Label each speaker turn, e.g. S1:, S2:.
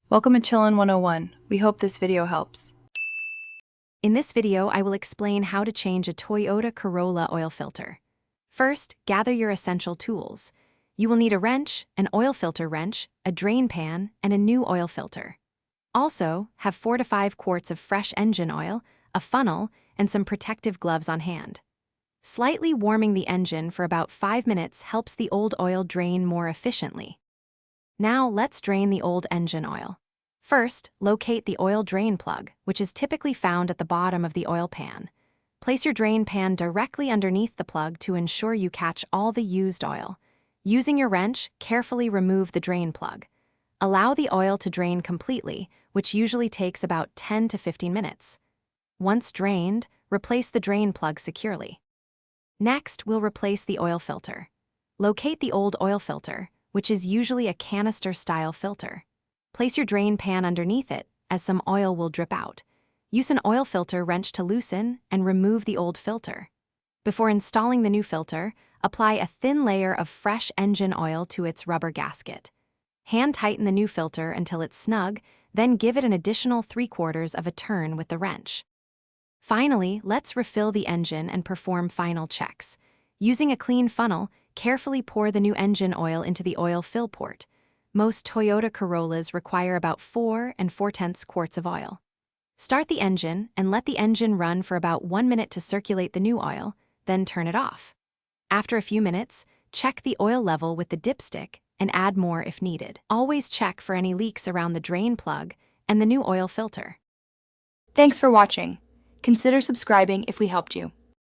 S1: Welcome to Chillin' 101. We hope this video helps.
S2: In this video, I will explain how to change a Toyota Corolla oil filter. First, gather your essential tools. You will need a wrench, an oil filter wrench, a drain pan, and a new oil filter. Also, have 4 to 5 quarts of fresh engine oil, a funnel, and some protective gloves on hand. Slightly warming the engine for about 5 minutes helps the old oil drain more efficiently. Now let's drain the old engine oil. First, locate the oil drain plug, which is typically found at the bottom of the oil pan. Place your drain pan directly underneath the plug to ensure you catch all the used oil. Using your wrench, carefully remove the drain plug. Allow the oil to drain completely, which usually takes about 10 to 15 minutes. Once drained, replace the drain plug securely. Next, we'll replace the oil filter. Locate the old oil filter, which is usually a canister-style filter. Place your drain pan underneath it, as some oil will drip out. Use an oil filter wrench to loosen and remove the old filter. Before installing the new filter, apply a thin layer of fresh engine oil to its rubber gasket. Hand tighten the new filter until it's snug, then give it an additional 3/4 of a turn with the wrench. Finally, let's refill the engine and perform final checks. Using a clean funnel, carefully pour the new engine oil into the oil fill port. Most Toyota Corollas require about 4 4/10 quarts of oil. Start the engine and let the engine run for about 1 minute to circulate the new oil, then turn it off. After a few minutes, check the oil level with the dipstick and add more if needed. Always check for any leaks around the drain plug and the new oil filter.
S1: Thanks for watching. Consider subscribing if we helped you.